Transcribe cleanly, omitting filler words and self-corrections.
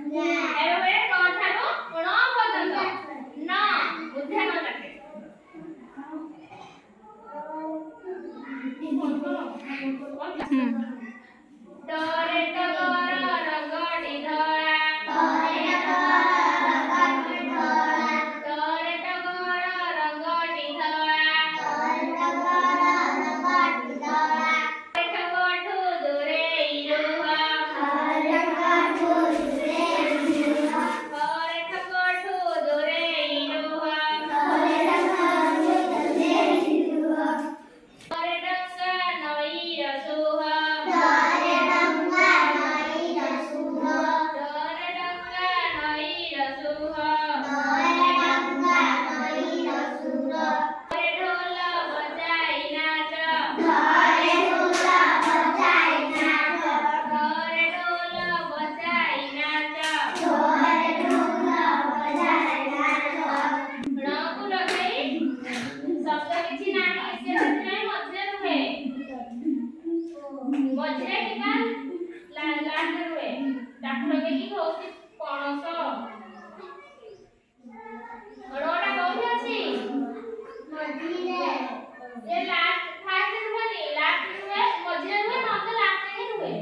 ଏବେ କ ଠାରୁ ଣ ପର୍ଯ୍ୟନ୍ତ ନ ବୁଝା ନ କାଟେ ଡରେ ଟଗର ରଗଡ଼ି ଧଳା ଡରେ ଟଗର ରଗଡ଼ି ଧଳା ଠଗଠୁ ଦୂରେଇ ରୁହ ହରେ ଠଗଠୁ ଦୂରେଇ ରୁହ ହରେ ଡଙ୍ଗା ନଈର ସୁହ ଡରେ ଡଙ୍ଗା ନଈର ସୁହ ହରେ ଢୋଲ ବଜାଇ ନାଚ ହରେ ଢୋଲ ବଜାଇ ନାଚ ଣକୁ ଲଗାଇ ଶବ୍ଦ କିଛି ନାହିଁ ସେଥିପାଇଁ ମଝିରେ ରୁହେ ମଝିରେ କିମ୍ବା ଲାଷ୍ଟରେ ରୁହେ ତାକୁ ଲଗେଇକି ହଉଛି ପଣସ ଣଟା କୋଉଠି ଅଛି ସେ ଲାଷ୍ଟ ଫାର୍ଷ୍ଟ ରୁହେନି ଲାଷ୍ଟ ରୁହେ ମଝିରେ ରୁହେ ନହେଲେ ଲାଷ୍ଟରେ ହିଁ ରୁହେ